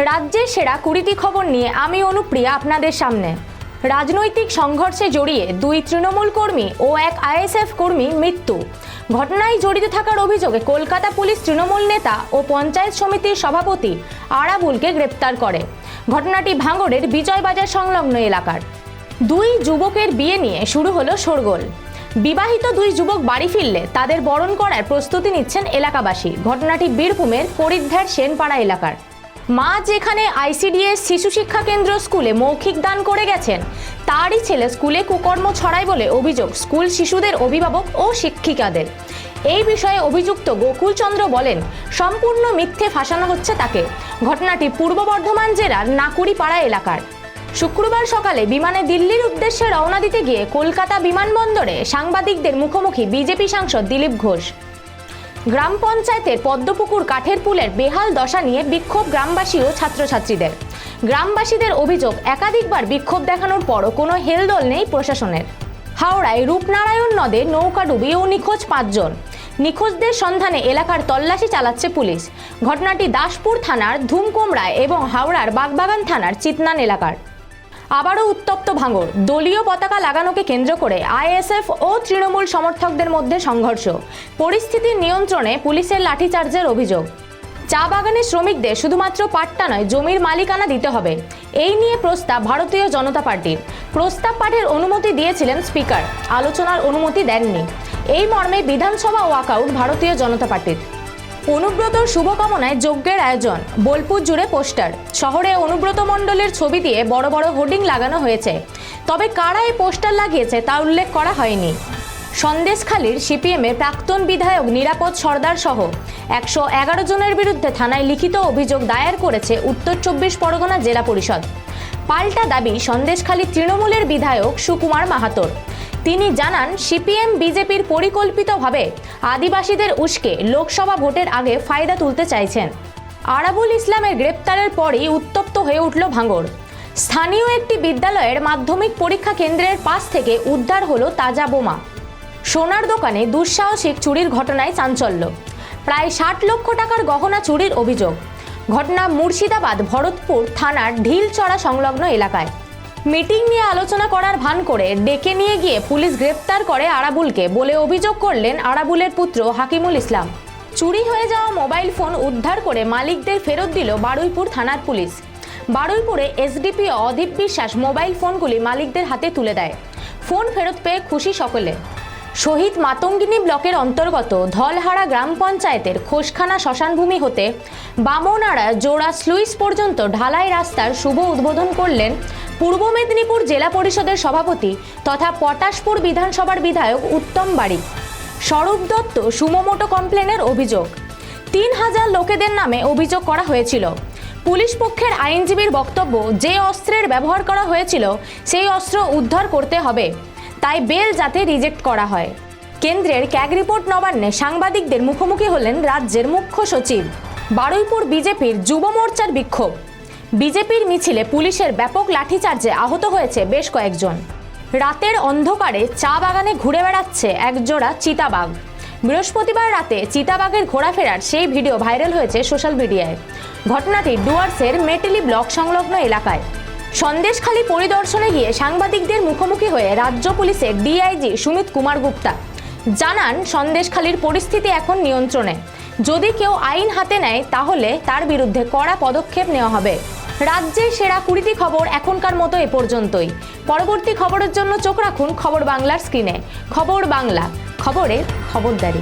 রাজ্যের সেরা 20টি খবর নিয়ে আমি অনুপ্রিয়া আপনাদের সামনে। রাজনৈতিক সংঘর্ষে জড়িয়ে 2 তৃণমূল কর্মী ও এক আইএসএফ কর্মী মৃত্যু। ঘটনায় জড়িত থাকার অভিযোগে কলকাতা পুলিশ তৃণমূল নেতা ও পঞ্চায়েত সমিতির সভাপতি আরাবুলকে গ্রেপ্তার করে। ঘটনাটি ভাঙড়ের বিজয়বাজার সংলগ্ন এলাকার। 2 যুবকের বিয়ে নিয়ে শুরু হলো শোরগোল। বিবাহিত 2 যুবক বাড়ি ফিরলে তাদের বরণ করার প্রস্তুতি নিচ্ছেন এলাকাবাসী। ঘটনাটি বীরভূমের পরিদ্ধার সেনপাড়া এলাকার। মা যেখানে আইসিডিএস শিশু শিক্ষা কেন্দ্র স্কুলে মৌখিক দান করে গেছেন, তারই ছেলে স্কুলে কুকর্ম ছড়ায় বলে অভিযোগ স্কুল শিশুদের অভিভাবক ও শিক্ষিকাদের। এই বিষয়ে অভিযুক্ত গোকুল চন্দ্র বলেন, সম্পূর্ণ মিথ্যে ফাঁসানো হচ্ছে তাকে। ঘটনাটি পূর্ব বর্ধমান জেলার নাকুড়িপাড়া এলাকার। শুক্রবার সকালে বিমানে দিল্লির উদ্দেশ্যে রওনা দিতে গিয়ে কলকাতা বিমানবন্দরে সাংবাদিকদের মুখোমুখি বিজেপি সাংসদ দিলীপ ঘোষ। গ্রাম পঞ্চায়েতের পদ্মপুকুর কাঠের পুলের বেহাল দশা নিয়ে বিক্ষোভ গ্রামবাসী ও ছাত্রছাত্রীদের। গ্রামবাসীদের অভিযোগ, একাধিকবার বিক্ষোভ দেখানোর পরও কোনো হেলদোল নেই প্রশাসনের। হাওড়ায় রূপনারায়ণ নদে নৌকাডুবি ও নিখোঁজ 5 জন। নিখোঁজদের সন্ধানে এলাকার তল্লাশি চালাচ্ছে পুলিশ। ঘটনাটি দাসপুর থানার ধুমকোমরায় এবং হাওড়ার বাগবাগান থানার চিতনান এলাকার। আবারও উত্তপ্ত ভাঙড়। দলীয় পতাকা লাগানোকে কেন্দ্র করে আইএসএফ ও তৃণমূল সমর্থকদের মধ্যে সংঘর্ষ। পরিস্থিতির নিয়ন্ত্রণে পুলিশের লাঠিচার্জের অভিযোগ। চা বাগানের শ্রমিকদের শুধুমাত্র পাট্টা নয়, জমির মালিকানা দিতে হবে, এই নিয়ে প্রস্তাব ভারতীয় জনতা পার্টির। প্রস্তাব পাঠের অনুমতি দিয়েছিলেন স্পিকার, আলোচনার অনুমতি দেননি। এই মর্মে বিধানসভা ওয়াকআউট ভারতীয় জনতা পার্টির। অনুব্রতর শুভকামনায় যজ্ঞের আয়োজন। বোলপুর জুড়ে পোস্টার। শহরে অনুব্রত মণ্ডলের ছবি দিয়ে বড় বড় হোর্ডিং লাগানো হয়েছে, তবে কারা এই পোস্টার লাগিয়েছে তা উল্লেখ করা হয়নি। সন্দেশখালীর সিপিএমের প্রাক্তন বিধায়ক নিরাপদ সর্দার সহ 111 জনের বিরুদ্ধে থানায় লিখিত অভিযোগ দায়ের করেছে উত্তর 24 পরগনা জেলা পরিষদ। পাল্টা দাবি সন্দেশখালী তৃণমূলের বিধায়ক সুকুমার মাহাতোর। তিনি জানান, সিপিএম বিজেপির পরিকল্পিতভাবে আদিবাসীদের উস্কে লোকসভা ভোটের আগে ফায়দা তুলতে চাইছেন। আরাবুল ইসলামের গ্রেপ্তারের পরই উত্তপ্ত হয়ে উঠল ভাঙড়। স্থানীয় একটি বিদ্যালয়ের মাধ্যমিক পরীক্ষা কেন্দ্রের পাশ থেকে উদ্ধার হলো তাজা বোমা। সোনার দোকানে দুঃসাহসিক চুরির ঘটনায় চাঞ্চল্য। প্রায় 60 লক্ষ টাকার গহনা চুরির অভিযোগ। ঘটনা মুর্শিদাবাদ ভরতপুর থানার ঢিলচড়া সংলগ্ন এলাকায়। মিটিং নিয়ে আলোচনা করার ভান করে ডেকে নিয়ে গিয়ে পুলিশ গ্রেপ্তার করে আরাবুলকে বলে অভিযোগ করলেন আরাবুলের পুত্র হাকিমুল ইসলাম। চুরি হয়ে যাওয়া মোবাইল ফোন উদ্ধার করে মালিকদের ফেরত দিল বারুইপুর থানার পুলিশ। বারুইপুরে এসডিপিও অদীপ বিশ্বাস মোবাইল ফোনগুলি মালিকদের হাতে তুলে দেয়। ফোন ফেরত পেয়ে খুশি সকলে। শহীদ মাতঙ্গিনী ব্লকের অন্তর্গত ধলহারা গ্রাম পঞ্চায়েতের খোসখানা শ্মশানভূমি হতে বামনাড়া জোড়া স্লুইস পর্যন্ত ঢালাই রাস্তার শুভ উদ্বোধন করলেন পূর্ব মেদিনীপুর জেলা পরিষদের সভাপতি তথা পটাশপুর বিধানসভার বিধায়ক উত্তম বারিক। স্বরূপ দত্ত সুমোটো কমপ্লেনের অভিযোগ। 3000 লোকেদের নামে অভিযোগ করা হয়েছিল। পুলিশ পক্ষের আইনজীবীর বক্তব্য, যে অস্ত্রের ব্যবহার করা হয়েছিল সেই অস্ত্র উদ্ধার করতে হবে, তাই বেল যাতে রিজেক্ট করা হয়। কেন্দ্রের ক্যাগ রিপোর্ট নবান্নে সাংবাদিকদের মুখোমুখি হলেন রাজ্যের মুখ্য সচিব। বারুইপুর বিজেপির যুব মোর্চার বিক্ষোভ। বিজেপির মিছিলে পুলিশের ব্যাপক লাঠিচার্জে আহত হয়েছে বেশ কয়েকজন। রাতের অন্ধকারে চা বাগানে ঘুরে বেড়াচ্ছে একজোড়া চিতাবাঘ। বৃহস্পতিবার রাতে চিতাবাঘের ঘোরাফেরার সেই ভিডিও ভাইরাল হয়েছে সোশ্যাল মিডিয়ায়। ঘটনাটি ডুয়ার্সের মেটেলি ব্লক সংলগ্ন এলাকায়। সন্দেশখালী পরিদর্শনে গিয়ে সাংবাদিকদের মুখোমুখি হয়ে রাজ্য পুলিশের ডিআইজি সুমিত কুমার গুপ্তা জানান, সন্দেশখালীর পরিস্থিতি এখন নিয়ন্ত্রণে। যদি কেউ আইন হাতে নেয় তাহলে তার বিরুদ্ধে কড়া পদক্ষেপ নেওয়া হবে। রাজ্যের সেরা 20টি খবর এখনকার মতো এ পর্যন্তই। পরবর্তী খবরের জন্য চোখ রাখুন খবর বাংলার স্ক্রিনে। খবর বাংলা, খবরের খবরদারি।